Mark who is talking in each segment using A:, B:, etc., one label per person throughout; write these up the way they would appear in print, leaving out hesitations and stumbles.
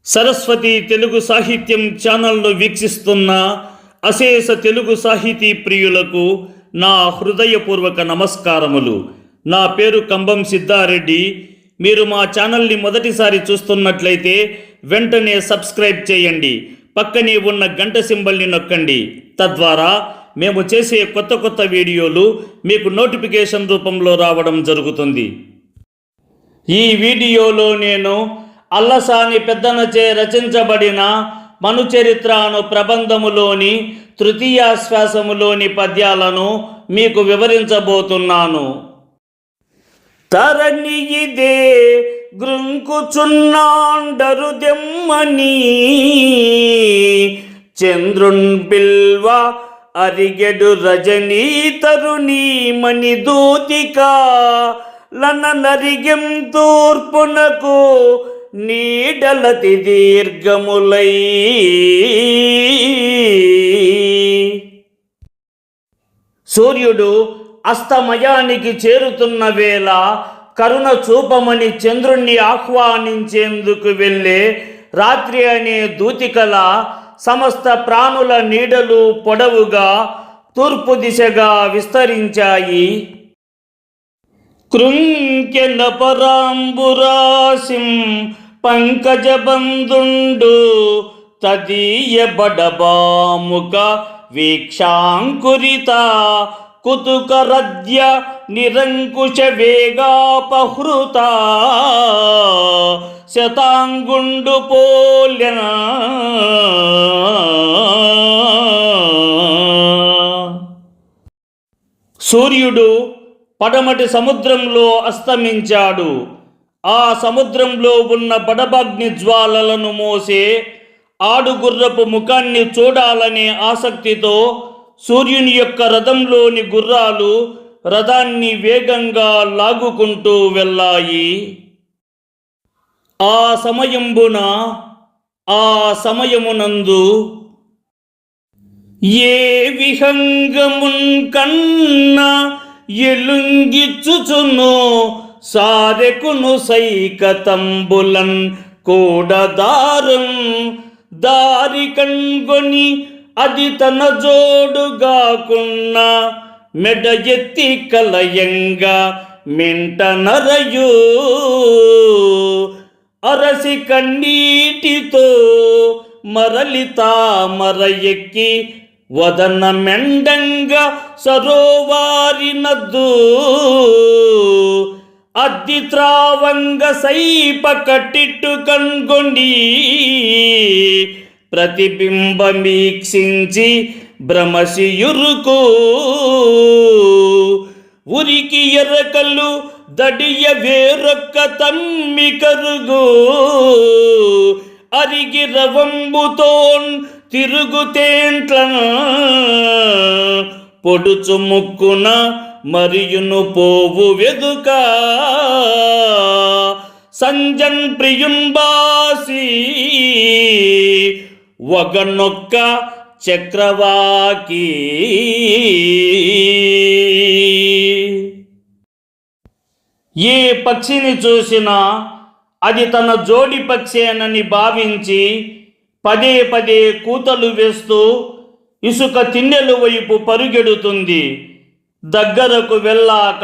A: సరస్వతి తెలుగు సాహిత్యం ఛానల్ను వీక్షిస్తున్న అశేష తెలుగు సాహితీ ప్రియులకు నా హృదయపూర్వక నమస్కారములు. నా పేరు కంబం సిద్ధారెడ్డి. మీరు మా ఛానల్ని మొదటిసారి చూస్తున్నట్లయితే వెంటనే సబ్స్క్రైబ్ చేయండి, పక్కనే ఉన్న గంట సింబల్ని నొక్కండి. తద్వారా మేము చేసే కొత్త వీడియోలు మీకు నోటిఫికేషన్ రూపంలో రావడం జరుగుతుంది. ఈ వీడియోలో నేను అల్లసాని పెద్దనచే రచించబడిన మనుచరిత్ర అను ప్రబంధములోని తృతీయాశ్వాసములోని పద్యాలను మీకు వివరించబోతున్నాను. తరణి ఇదే గృంకుచున్నాండరు దెమ్మని చంద్రున్ పిల్వ అరిగెడు రజనీ తరుణీ మణి దూతిక లన నరిగెం తూర్పునకు నీడలతి దీర్ఘములై. సూర్యుడు అస్తమయానికి చేరుతున్న వేళ కరుణ చూపమని చంద్రుణ్ణి ఆహ్వానించేందుకు వెళ్ళే రాత్రి అనే దూతికల సమస్త ప్రాణుల నీడలు పొడవుగా తూర్పు దిశగా విస్తరించాయి. కృంకెన పరాంబురాశిం పంకజబంధుండు తదీయ బడబాముక వీక్షాంకురిత కుతుకరద్య నిరంకుశ వేగాపహృత శతాంగుండు పోల్యన. సూర్యుడు పడమటి సముద్రంలో అస్తమించాడు. ఆ సముద్రంలో ఉన్న బడబాగ్ని జ్వాలలను మోసే ఆడుగుర్రపు ముఖాన్ని చూడాలనే ఆసక్తితో సూర్యుని యొక్క రథంలోని గుర్రాలు రథాన్ని వేగంగా లాగుకుంటూ వెళ్ళాయి. ఆ సమయమునందు ఏ విహంగమున్ కన్నా ఎలుంగిచ్చుచును సారెకును సైకతంబులన్ కూడదారం దారి కన్గొని అది తన జోడుగాకున్న మెడ ఎత్తి కలయంగా మెంట నరయు అరసి కన్నీటితో మరలితా మర ఎక్కి వదన మెండంగా సరోవారి నద్దు అద్ది త్రావంగ సైప కట్టిట్టు కన్గొండి ప్రతిబింబమీక్షించి భ్రమసియురుకు ఉరికి ఎర్రకల్లు దడియ వేరొక్క తమ్మి కరుగు అరిగి రవంబుతోన్ తిరుగుతేంట్ల పొడుచు ముక్కున మరియును పోవు వెదుక సంజన్ ప్రియుంబాసి వగనొక్క చక్రవాకి. ఏ పక్షిని చూసినా అది తన జోడి పక్షేనని భావించి పదే కూతలు వేస్తూ ఇసుక తిన్నెల వైపు పరుగెడుతుంది. దగ్గరకు వెళ్ళాక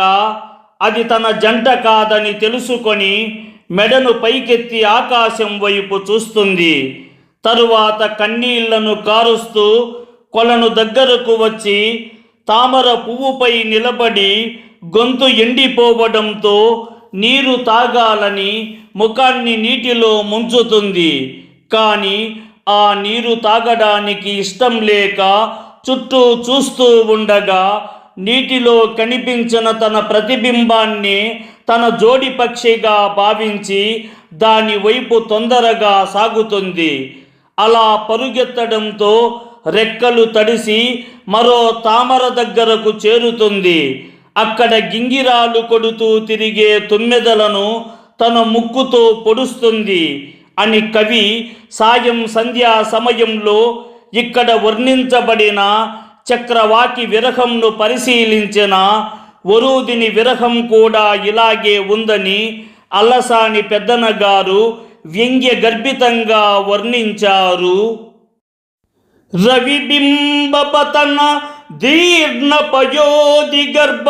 A: అది తన జంట కాదని తెలుసుకొని మెడను పైకెత్తి ఆకాశం వైపు చూస్తుంది. తరువాత కన్నీళ్లను కారుస్తూ కొలను దగ్గరకు వచ్చి తామర పువ్వుపై నిలబడి గొంతు ఎండిపోవడంతో నీరు తాగాలని ముఖాన్ని నీటిలో ముంచుతుంది. కానీ ఆ నీరు తాగడానికి ఇష్టం లేక చుట్టూ చూస్తూ ఉండగా నీటిలో కనిపించిన తన ప్రతిబింబాన్ని తన జోడి పక్షిగా భావించి దాని వైపు తొందరగా సాగుతుంది. అలా పరుగెత్తడంతో రెక్కలు తడిసి మరో తామర దగ్గరకు చేరుతుంది. అక్కడ గింగిరాలు కొడుతూ తిరిగే తుమ్మెదలను తన ముక్కుతో పొడుస్తుంది అని కవి సాయం సంధ్యా సమయంలో ఇక్కడ వర్ణించబడిన చక్రవాకి విరహంను పరిశీలించిన వరూదిని విరహం కూడా ఇలాగే ఉందని అల్లసాని పెద్దన గారు వ్యంగ్య గర్భితంగా వర్ణించారు. రవిబింబపతన దీర్ణ పయోధి గర్భ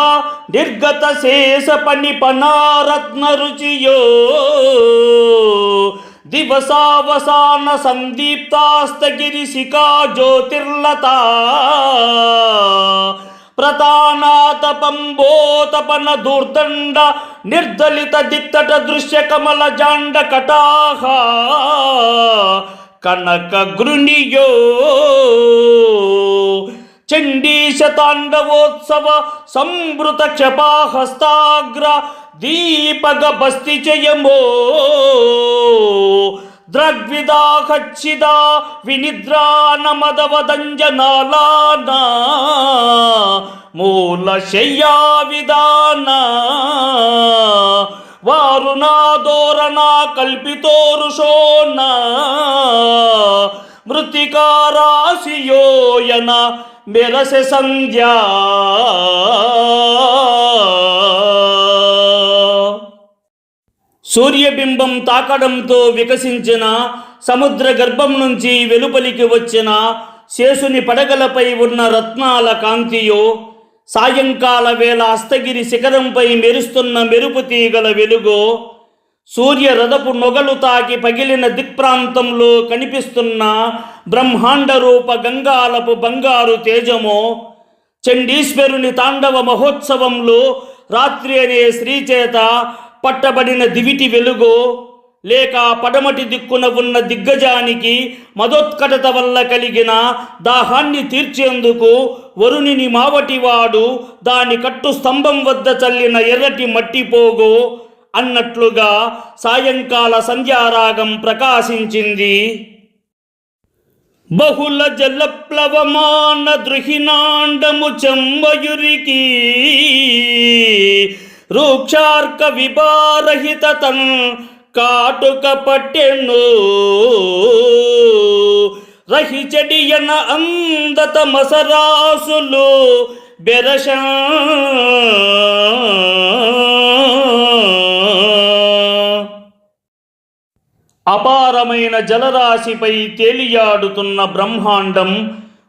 A: నిర్గత శేష పనిపనారత్న రుచియో దివసావసాన సందీప్తాస్తగిరి శిఖా జ్యోతిర్లత ప్రతానాతపంబోతపన దుర్దండ నిర్దలిత దిత్తట దృశ్య కమల జాండ కటాహ కనక గృణియో చండీశ తాండవోత్సవ సంవృత క్షపాహస్తాగ్ర దీపగ బస్తి జయమో ద్రగ్విదాహచ్చిదా వినిద్రాన మదవదంజనాలానా మూల శయ్యా విధాన వారుణాదోరణ కల్పితోరుషోణ మృతికారాశియోయన మెరసె సంధ్యా సూర్యబింబం తాకడంతో వికసించిన సముద్ర గర్భం నుంచి వెలుపలికి వచ్చిన శేషుని పడగలపై ఉన్న రత్నాల కాంతియో సాయంకాల వేళ అస్తగిరి శిఖరంపై మెరుస్తున్న మెరుపు తీగల వెలుగో సూర్య రథపు నొగలు తాకి పగిలిన దిక్ప్రాంతంలో కనిపిస్తున్న బ్రహ్మాండ రూప గంగాలపు బంగారు తేజమో చండీశ్వరుని తాండవ మహోత్సవంలో రాత్రి అనే శ్రీచేత పట్టబడిన దివిటి వెలుగో లేక పడమటి దిక్కున ఉన్న దిగ్గజానికి మదోత్కటత వల్ల కలిగిన దాహాన్ని తీర్చేందుకు వరుణిని మావటివాడు దాని కట్టు స్తంభం వద్ద చల్లిన ఎర్రటి మట్టిపోగో అన్నట్లుగా సాయంకాల సంధ్యారాగం ప్రకాశించింది. బహుళ జలప్లవమాన దృహినాండము చెంబయురికి రూక్షార్క విభారహిత తన్ కాటుక పట్టెను రహిచడియన అందత మసరాసులు బెరశ అపారమైన జలరాశిపై తేలియాడుతున్న బ్రహ్మాండం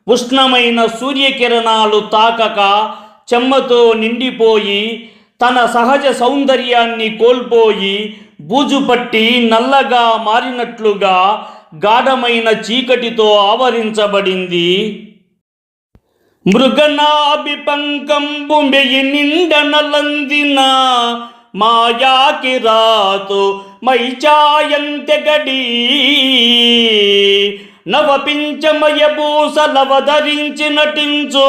A: ఉష్ణమైన సూర్యకిరణాలు తాకక చెమ్మతో నిండిపోయి తన సహజ సౌందర్యాన్ని కోల్పోయి బూజుపట్టి నల్లగా మారినట్లుగా గాఢమైన చీకటితో ఆవరించబడింది. మృగనాభి పంకంబు మెయి నిండనలందిన మాయాకిరాతు మైచాయంతెగడి నవపించమయ భూసలవధరించి నటించు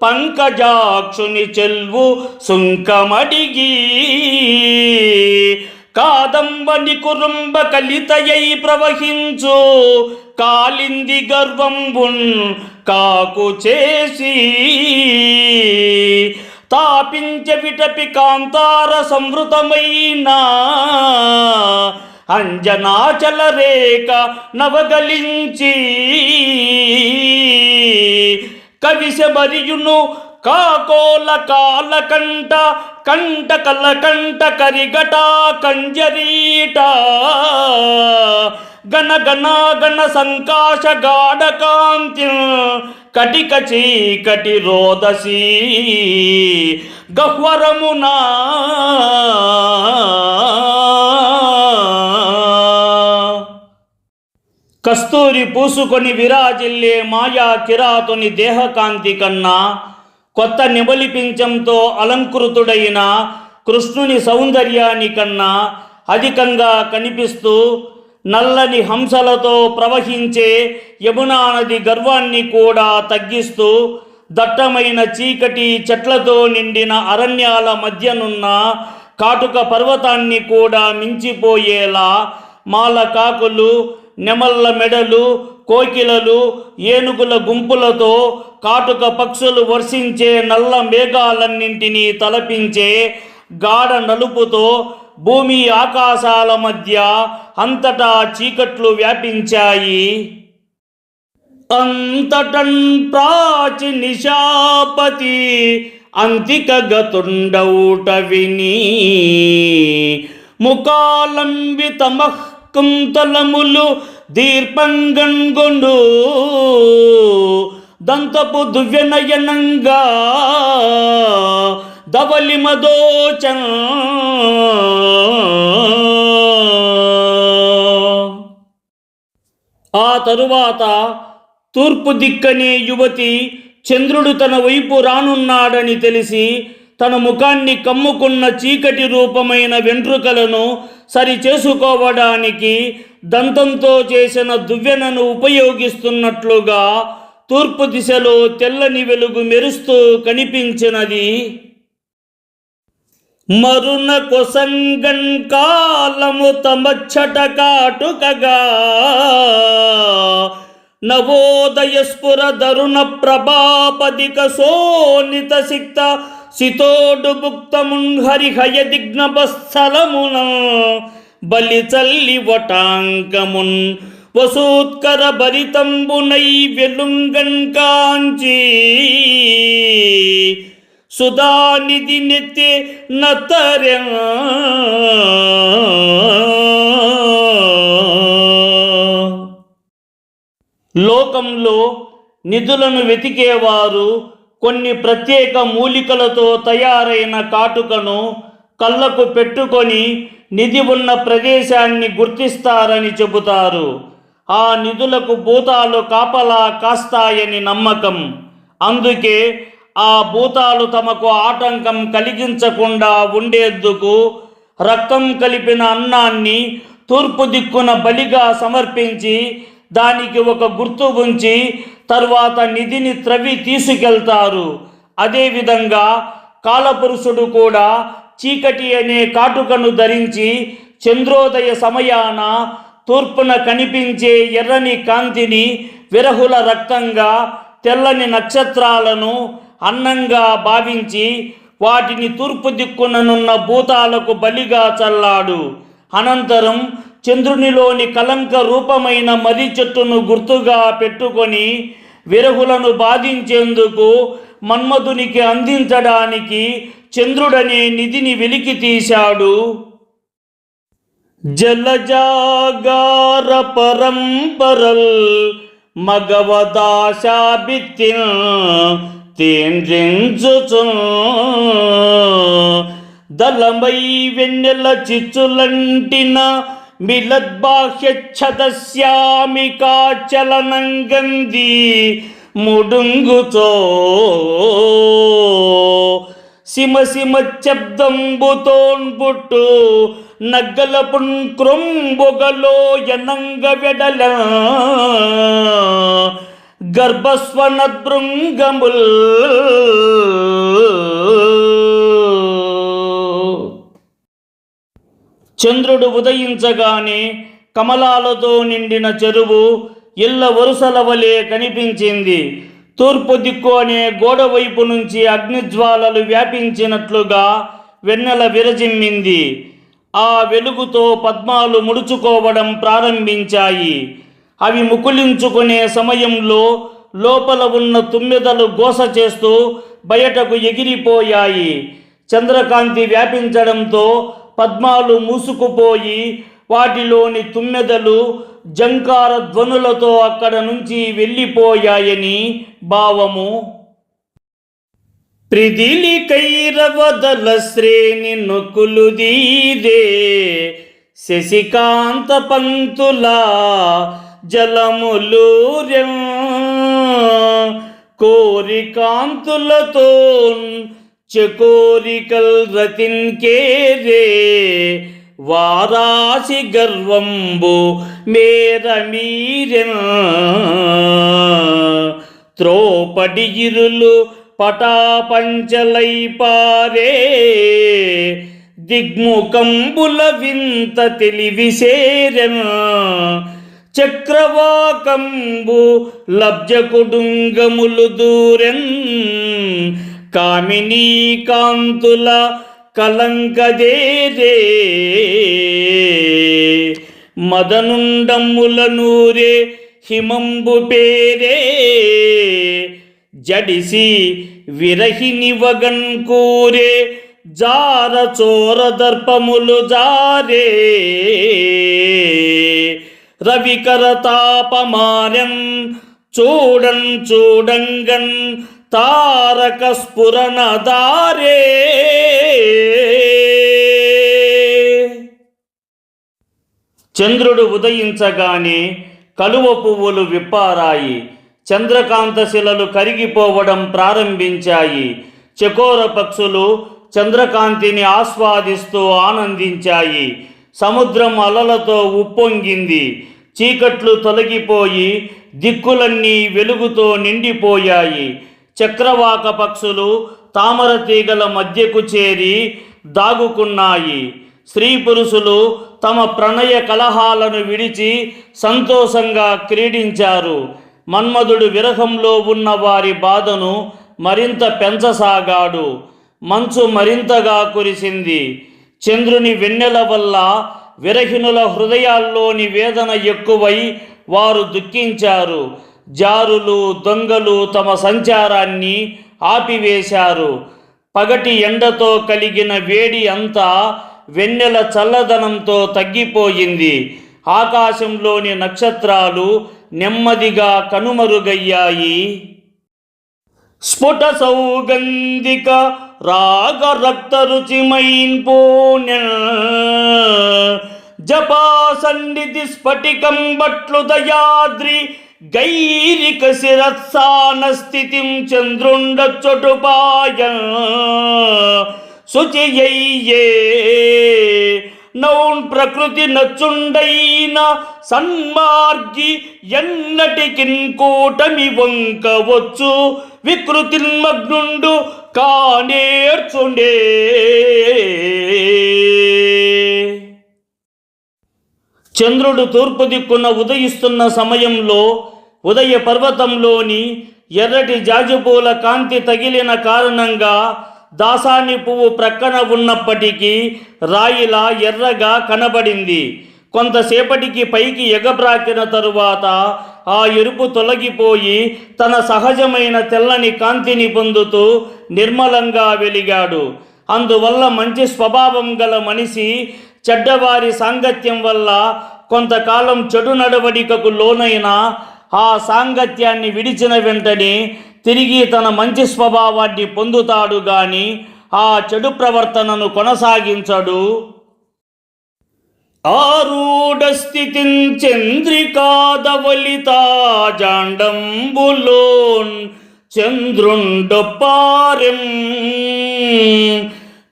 A: పంకజాక్షుని చెల్వు సుంకమడిగి కాదంబని కురుంబ కలితయై ప్రవహించు కాలింది గర్వంబున్ కాకు చేసి తాపించ విటపి కాంతార సంవృతమైన అంజనాచల రేఖ నవగలించి కవిస మరియును కాకోల కాల కంట కంట కల కంట కరిగట కంజరీట గణ గణ గణ సంకాశ గాఢ కాంతి కటిక చీకటి రోదసి గహ్వరమునా కస్తూరి పూసుకొని విరాజిల్లే మాయా కిరాతుని దేహకాంతి కన్నా కొత్త నెమలి పించంతో అలంకృతుడైన కృష్ణుని సౌందర్యానికన్నా అధికంగా కనిపిస్తూ నల్లని హంసలతో ప్రవహించే యమునా నది గర్వాన్ని కూడా తగ్గిస్తూ దట్టమైన చీకటి చెట్లతో నిండిన అరణ్యాల మధ్యనున్న కాటుక పర్వతాన్ని కూడా మించిపోయేలా మాలకాకులు, నెమళ్ళ మెడలు, కోకిలలు, ఏనుగుల గుంపులతో కాటుక పక్షులు వర్షించే నల్ల మేఘాలన్నింటినీ తలపించే గాఢ నలుపుతో భూమి ఆకాశాల మధ్య అంతటా చీకట్లు వ్యాపించాయి. అంతటన్ ప్రాచి నిశాపతి అంతిక గతుండౌట విని ముకాలంబితమః కుంతలములు దీర్పంగన్గొండు దంతపు దువ్యనయనంగా ధవలి మదోచన్ ఆ తరువాత తూర్పు దిక్కనే యువతి చంద్రుడు తన వైపు రానున్నాడని తెలిసి తన ముఖాన్ని కమ్ముకున్న చీకటి రూపమైన వెంట్రుకలను సరి చేసుకోవడానికి దంతంతో చేసిన దువ్వెనను ఉపయోగిస్తున్నట్లుగా తూర్పు దిశలో తెల్లని వెలుగు మెరుస్తూ కనిపించినది. మరున కొసంగన్ కాలము తమచ్చట కాటుకగా నవోదయ స్ఫుర దరుణ ప్రభాపదిక సోనిత సిక్త సితోడు భుక్తమున్ హరిహయ దిగ్నబస్థలమున బలి చల్లి వటాంకమున్ వసూత్కర భరితంబునై వెలుంగన్ కాంచి సుధానిధి నెత్తే నతర్య లోకంలో నిధులను వెతికేవారు కొన్ని ప్రత్యేక మూలికలతో తయారైన కాటుకను కళ్ళకు పెట్టుకొని నిధి ఉన్న ప్రదేశాన్ని గుర్తిస్తారని చెబుతారు. ఆ నిధులకు భూతాలు కాపలా కాస్తాయని నమ్మకం. అందుకే ఆ భూతాలు తమకు ఆటంకం కలిగించకుండా ఉండేందుకు రక్తం కలిపిన అన్నాన్ని తూర్పు దిక్కున బలిగా సమర్పించి దానికి ఒక గుర్తు ఉంచి తర్వాత నిధిని త్రవ్వి తీసుకెళ్తారు. అదేవిధంగా కాలపురుషుడు కూడా చీకటి అనే కాటుకను ధరించి చంద్రోదయ సమయాన తూర్పున కనిపించే ఎర్రని కాంతిని విరహుల రక్తంగా తెల్లని నక్షత్రాలను అన్నంగా భావించి వాటిని తూర్పు దిక్కుననున్న భూతాలకు బలిగా చల్లాడు. అనంతరం చంద్రునిలోని కలంక రూపమైన మర్రి చెట్టును గుర్తుగా పెట్టుకొని విరహులను బాధించేందుకు మన్మధునికి అందించడానికి చంద్రుడనే నిధిని వెలికి తీశాడు. జలజాగార పరంపరల్ మగవదాశాభిత్తిన్ తేండ్రించుచున్ దళమై వెన్నెల చిచ్చులంటిన మిలద్బాహ్యచ్చదశ్యామికాచలనంగంది ముడుంగుచో సిమసిమ శబ్దంబుతోన్పుట్టు నగ్గల పుంక్రొంబొగలో యనంగ వెడల గర్భస్వనద్భృంగముల్ చంద్రుడు ఉదయించగానే కమలాలతో నిండిన చెరువు ఇళ్ళ వరుసల వలె కనిపించింది. తూర్పు దిక్కు అనే గోడ వైపు నుంచి అగ్నిజ్వాలలు వ్యాపించినట్లుగా వెన్నెల విరజిమ్మింది. ఆ వెలుగుతో పద్మాలు ముడుచుకోవడం ప్రారంభించాయి. అవి ముకుళించుకునే సమయంలో లోపల ఉన్న తుమ్మెదలు గోస చేస్తూ బయటకు ఎగిరిపోయాయి. చంద్రకాంతి వ్యాపించడంతో పద్మాలు మూసుకుపోయి వాటిలోని తుమ్మెదలు జంకార ధ్వనులతో అక్కడ నుంచి వెళ్ళిపోయాయని భావము. ప్రిదిలి కైరవదల శ్రేణి నొక్కులుదీరే శశికాంత పంతుల జలములూర్యం కోరికాంతులతో చకోరికల్ రతిన్ కేరే వారాసి గర్వంబు మేర మీరెన్ త్రోపడి ఇరులు పటాపంచలై పారే దిగ్ముఖంబుల వింత తెలివిసేరెన్ చక్రవాకంబు లబ్జ కుడుంగములు దూరెన్ కామినీ కాంతుల కలంకదేరే మదనుండముల నూరే హిమంబు పేరే జడిసి విరహిని వగన్ కూరే జార చోర దర్పములు జారే రవికర తాపమానెన్ చూడన్ చూడంగన్ తారక స్ఫురణ దారే. చంద్రుడు ఉదయించగానే కలువ పువ్వులు విప్పారాయి. చంద్రకాంత శిలలు కరిగిపోవడం ప్రారంభించాయి. చకోర పక్షులు చంద్రకాంతిని ఆస్వాదిస్తూ ఆనందించాయి. సముద్రం అలలతో ఉప్పొంగింది. చీకట్లు తొలగిపోయి దిక్కులన్నీ వెలుగుతో నిండిపోయాయి. చక్రవాక పక్షులు తామర తీగల మధ్యకు చేరి దాగుకున్నాయి. స్త్రీ పురుషులు తమ ప్రణయ కలహాలను విడిచి సంతోషంగా క్రీడించారు. మన్మధుడు విరహంలో ఉన్న వారి బాధను మరింత పెంచసాగాడు. మంచు మరింతగా కురిసింది. చంద్రుని వెన్నెల వల్ల విరహిణుల హృదయాల్లోని వేదన ఎక్కువై వారు దుఃఖించారు. జారులు దొంగలు తమ సంచారాన్ని ఆపివేశారు. పగటి ఎండతో కలిగిన వేడి అంతా వెన్నెల చల్లదనంతో తగ్గిపోయింది. ఆకాశంలోని నక్షత్రాలు నెమ్మదిగా కనుమరుగయ్యాయి. స్ఫుట సౌగంధిక రాగ రక్త రుచిమైన్ పూణ్య జపా సన్నిధి స్ఫటికం బట్లు దయాద్రి గైరిక శిరత్సాన స్థితిం చంద్రుండచ్చొటుపాయ శుచియయ్యే నౌన్ ప్రకృతి నచ్చుండైన సన్మార్గి ఎన్నటికిన్ కూటమి వంకవచ్చు వికృతిన్మగ్నుండు కానేర్చుండే. చంద్రుడు తూర్పు దిక్కున ఉదయిస్తున్న సమయంలో ఉదయ పర్వతంలోని ఎర్రటి జాజిపూల కాంతి తగిలిన కారణంగా దాసాని పువ్వు ప్రక్కన ఉన్నప్పటికీ రాయిలా ఎర్రగా కనబడింది. కొంతసేపటికి పైకి ఎగబ్రాకిన తరువాత ఆ ఎరుపు తొలగిపోయి తన సహజమైన తెల్లని కాంతిని పొందుతూ నిర్మలంగా వెలిగాడు. అందువల్ల మంచి స్వభావం గల మనిషి చెడ్డవారి సాంగత్యం వల్ల కొంతకాలం చెడు నడవడికకు లోనైన ఆ సాంగత్యాన్ని విడిచిన వెంటనే తిరిగి తన మంచి స్వభావాన్ని పొందుతాడు గాని ఆ చెడు ప్రవర్తనను కొనసాగించడు. ఆరూఢ స్థితిం చంద్రికాదవలితా జాండంబులోన్ చంద్రుండొప్పారెం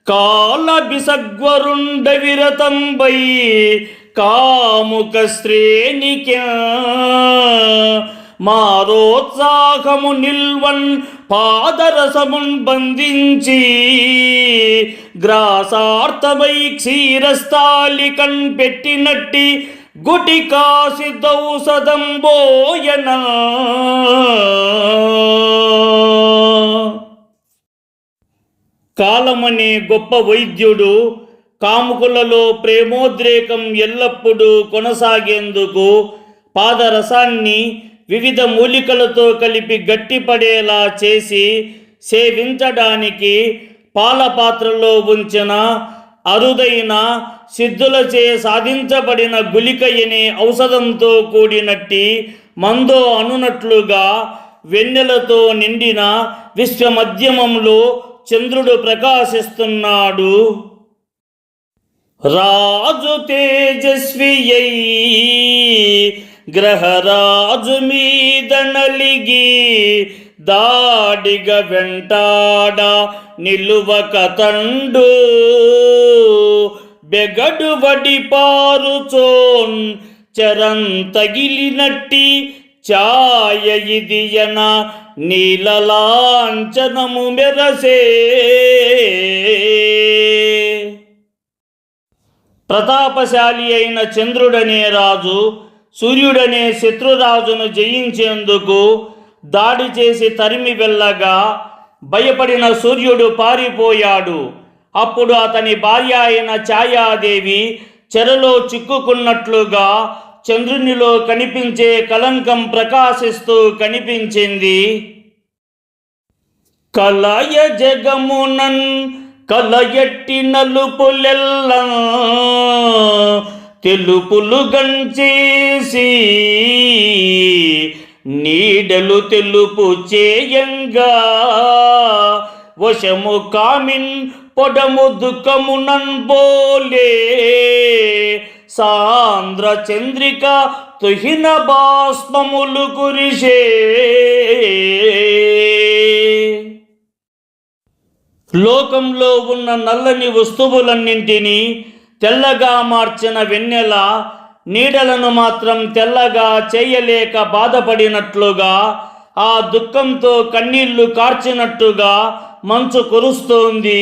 A: కాల బిసగ్వరుండ విరతంబై కాముక శ్రేణిక మారోత్సాహము నిల్వన్ పాదరసమున్ బంధించి గ్రాసార్థమై క్షీరస్థాలికన్ పెట్టినట్టి గుటికాసి దౌసదంబోయన. కాలమనే గొప్ప వైద్యుడు కాముకులలో ప్రేమోద్రేకం ఎల్లప్పుడూ కొనసాగేందుకు పాదరసాన్ని వివిధ మూలికలతో కలిపి గట్టిపడేలా చేసి సేవించడానికి పాలపాత్రలో ఉంచిన అరుదైన సిద్ధులచే సాధించబడిన గుళికయనే ఔషధంతో కూడినట్టి మందో అనునట్లుగా వెన్నెలతో నిండిన విశ్వమధ్యమంలో చంద్రుడు ప్రకాశిస్తున్నాడు. రాజు తేజస్వియై గ్రహరాజు మీద నలిగి దాడిగ వెంటాడ నిలువక తండు బెగడు వడి పారుచోన్ చరం తగిలినట్టి ఛాయ ఇదియన నీలలాంఛనము మెరసే. ప్రతాపశాలి అయిన చంద్రుడనే రాజు సూర్యుడనే శత్రురాజును జయించేందుకు దాడి చేసి తరిమి వెళ్ళగా భయపడిన సూర్యుడు పారిపోయాడు. అప్పుడు అతని భార్య అయిన ఛాయాదేవి చెరలో చిక్కుకున్నట్లుగా చంద్రునిలో కనిపించే కలంకం ప్రకాశిస్తూ కనిపించింది. కలయ జగమునన్ కలయట్టి నలుపులెల్ల తెలుపులు గంచేసి నీడలు తెలుపు చేయంగా వశము కామిన్ పొడము దుఃఖమునన్ బోలే సాంద్ర చంద్రిక తుహిన బాష్పములు కురిసే. లోకంలో ఉన్న నల్లని వస్తువులన్నింటినీ తెల్లగా మార్చిన వెన్నెల నీడలను మాత్రం తెల్లగా చేయలేక బాధపడినట్లుగా, ఆ దుఃఖంతో కన్నీళ్లు కార్చినట్టుగా మంచు కురుస్తోంది.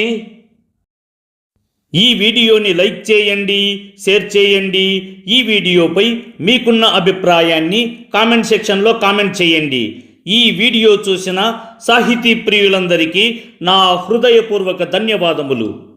A: ఈ వీడియోని లైక్ చేయండి, షేర్ చేయండి. ఈ వీడియోపై మీకున్న అభిప్రాయాన్ని కామెంట్ సెక్షన్లో కామెంట్ చేయండి. ఈ వీడియో చూసిన సాహితీ ప్రియులందరికీ నా హృదయపూర్వక ధన్యవాదములు.